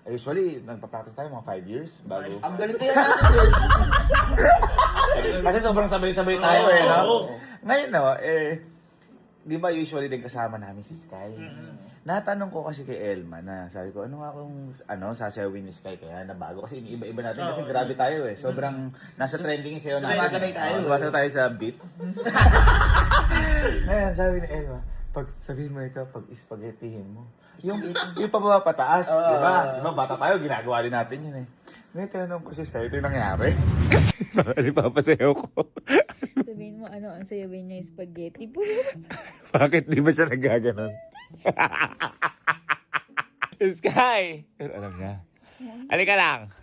Usually, nagpa-practice tayo mga 5 years bago. Ang galing kaya natin yun. Kasi sobrang sabay-sabay tayo no? Ngayon di ba usually din kasama namin si Sky? Natanong ko kasi kay Elma na sabi ko, ano nga kung sasayawin ni Sky kaya nabago? Kasi iniiba-iba natin kasi grabe tayo Sobrang nasa trending yung sayo natin. Sumasabay tayo. Sumasabay tayo sa beat. Ngayon, sabi ni Elma, pag sabihin mo ikaw, pag ispagetihin mo, yung pababa pataas, di ba? Di ba, bata tayo, ginagawa din natin yun Ngayon, tinanong ko si Sky, ito yung nangyari. Ano papasayaw ko? Sabihin mo, ang sayawin niya yung spaghetti po. Bakit di ba siya nagaganon? Sky! Pero alam niya. Halika lang.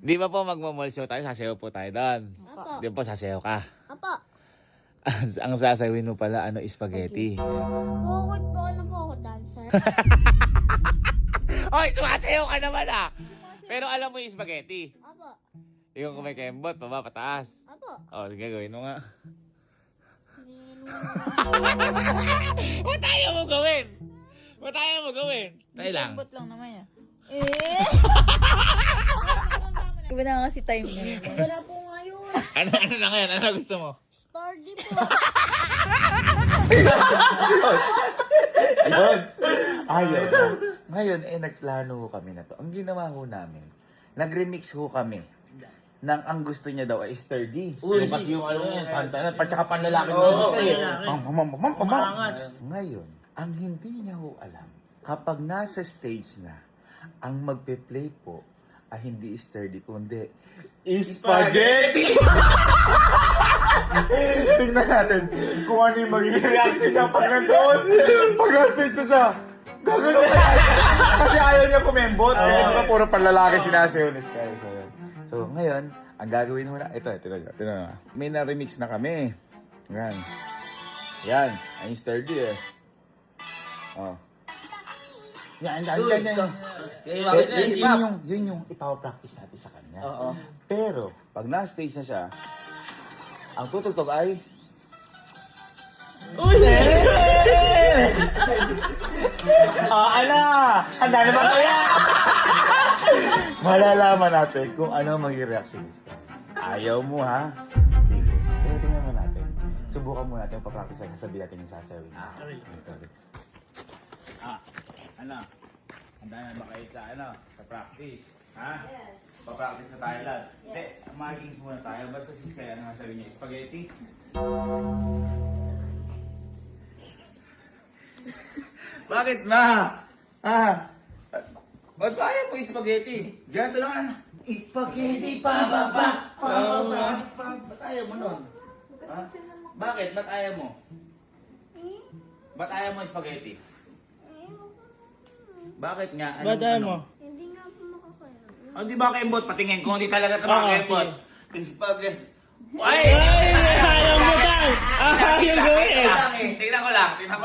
Di ba po magmamall show tayo? Sasayaw po tayo doon. Apo. Di ba po sasayaw ka? Apo. Ang sasayawin mo pala, spaghetti. Bukod po, po ako dancer? Oy, sumasayaw ka naman Pero alam mo yung spaghetti. Apo. Yung kumikembot, baba, pataas. Apo. Sige, gawin mo nga. Ba't ayaw mo gawin? Ba't ayaw mo gawin? Tayo lang. Bot lang naman yan. Iba na kasi time ngayon. Wala po ngayon. Ano na ngayon? Ano gusto mo? Stardy po. Ayun. Ngayon, nagplano ho kami na to. Ang ginawa ho namin, nag-remix ho kami ng ang gusto niya daw ay sturdy. Yung kasi yung tsaka panlalaki mo. Ngayon, ang hindi niya ho alam, kapag nasa stage na, ang magpe-play po ay hindi sturdy, kundi spaghetti! Tingnan natin kung ano yung magiging reaction niya pag nandoon. Pag na-stage na siya, gagano kasi ayaw niya kumembot. Kasi di ba puro panlalaki sinasayaw ni Sky. So, ngayon, ang gagawin mo na, ito na. May na-remix na kami. Yan. Ang sturdy Yan. Yun yung ipapapractice natin sa kanya. Pero, pag na-stage na siya, ang tutugtog ay... Uy! Handa naman kaya! Malalaman natin kung ano magiging reaction ni Sky. Ayaw mo, ha? Sige. Pero tingnan mo natin. Subukan mo natin papractice natin. Sabihin natin yung sasawin. Handa na ba kayo sa practice? Ha? Yes. Pa-practice na tayo lang. Yes. Magings muna tayo. Basta si Sky, ano nga sabi niya? Spaghetti? Bakit ma? Ba't ba ayaw mo spaghetti? Ganito lang spaghetti pababa. Ba't ayaw mo nun? Bakit? Ba't ayaw mo? Ba't ayaw mo spaghetti? Bakit nga? Ba't ayaw mo? Hindi nga po makakaya. Hindi ba kaimbot? Patingin ko, hindi talaga ito makakaimbot. Spaghetti. Ay! Ayaw mo tayo! Ayaw gawin! Tingnan ko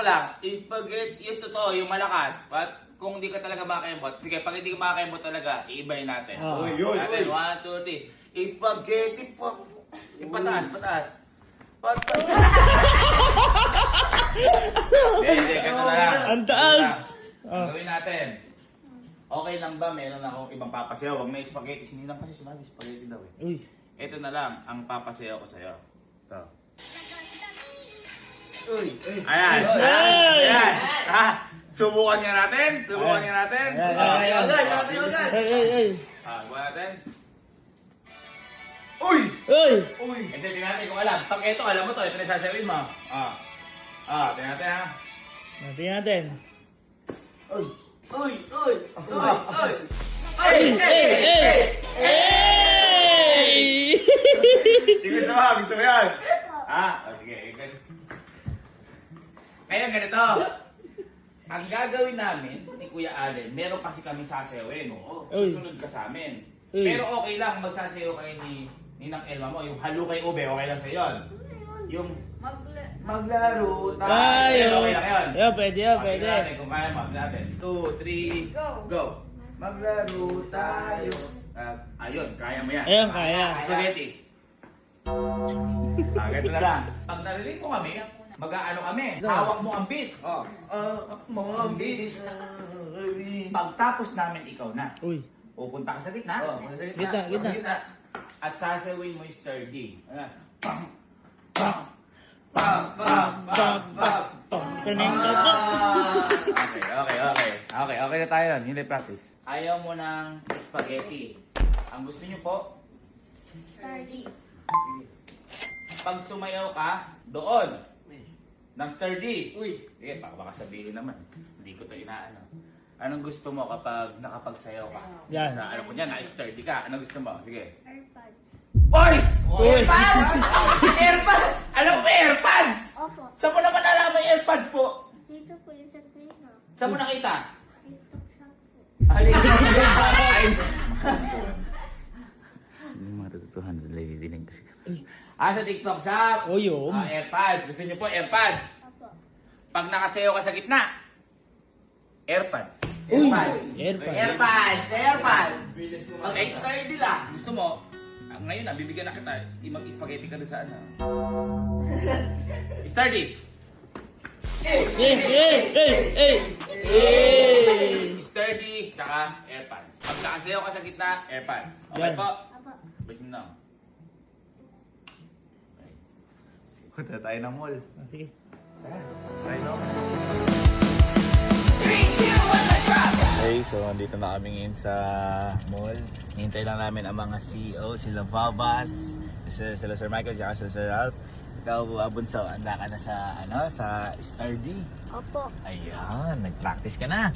lang. Spaghetti, yung totoo, yung malakas. But kung hindi ka talaga makakaimbot, sige, pag hindi ka makakaimbot talaga, iibayin natin. Yun. 1, 2, 3. Spaghetti po. Yung pataas. Hindi, ganito na lang. Ang taas! Ang gawin natin. Okay lang ba? Meron akong ibang papasayaw. Huwag may spaghetti. Sininang kasi sumabi, spaghetti daw Uy. Ito na lang, ang papasayaw ko sa'yo. Ito. Ayan. Subukan niya natin. Ay. Subukan natin. Uy! Hindi, tingnan natin kung alam. Pag ito, alam mo to. Ito na sasawin mo. Tingnan natin ha. Natin natin. Gusto mo yan? Sige. Kaya ganito. Ang gagawin namin ni Kuya Allen, meron kasi kami sasayawin. Susunod ka sa amin. Pero okay lang, magsasayaw kayo ni Nang Elma mo. Yung halo kay Ube, okay lang sa'yo yun. Yung maglaro tayo. Okay lang yun. Pwede. Natin, kung kaya mo, natin. 2, 3, go. Maglaro tayo. Ayun, kaya mo yan. Kaya. Spaghetti. Ganito na lang. Pag narinig mo kami, Mag-aano kami, hawak mo ang beat. Mga beat. Pagtapos namin ikaw na, Uy. pupunta ka sa gitna. Gitna. At sasawin mo yung sturdy. Okay na tayo nun. Hindi practice. Ayaw mo ng spaghetti. Ang gusto niyo po, Sturdy. pag sumayaw ka, doon. Ng sturdy. Sige, baka sabihin naman. Hindi ko to inaano. Anong gusto mo kapag nakapagsayaw ka? Yan. Sa ano ko niya, na-sturdy ka. Anong gusto mo? Sige. AirPods. Oy! Uy. AirPods! AirPods! Alam mo ba AirPods? Opo. Saan mo naman alam yung AirPods po? Dito po yung sa tenga. Saan mo nakita? TikTok shop po. Ay, yung mga tototohan, nalilinig kasi. Sa TikTok shop. O yun. AirPods. Gusto niyo po AirPods? Opo. Pag nakasayaw ka sa gitna, AirPods. Uy. AirPods. AirPods. AirPods. Pag sturdy lang. Gusto mo, ngayon na, bibigyan na kita. Mag-spaghetti ka doon sa ano. Sturdy. Sturdy, tsaka AirPods. Pag nakasayaw ka sa gitna, AirPods. Okay Yan. po? Opo. Base mo na. Okay. Punta tayo ng mall. Sige. Tayo no? Okay, so andito na kami ngayon sa mall. Hintay lang namin ang mga CEO, sila Babas, sila Sir Michael, sila Sir Ralph. Ikaw, Bunso, handa ka na sa, sa sturdy? Opo. Ayan, nag-practice ka na.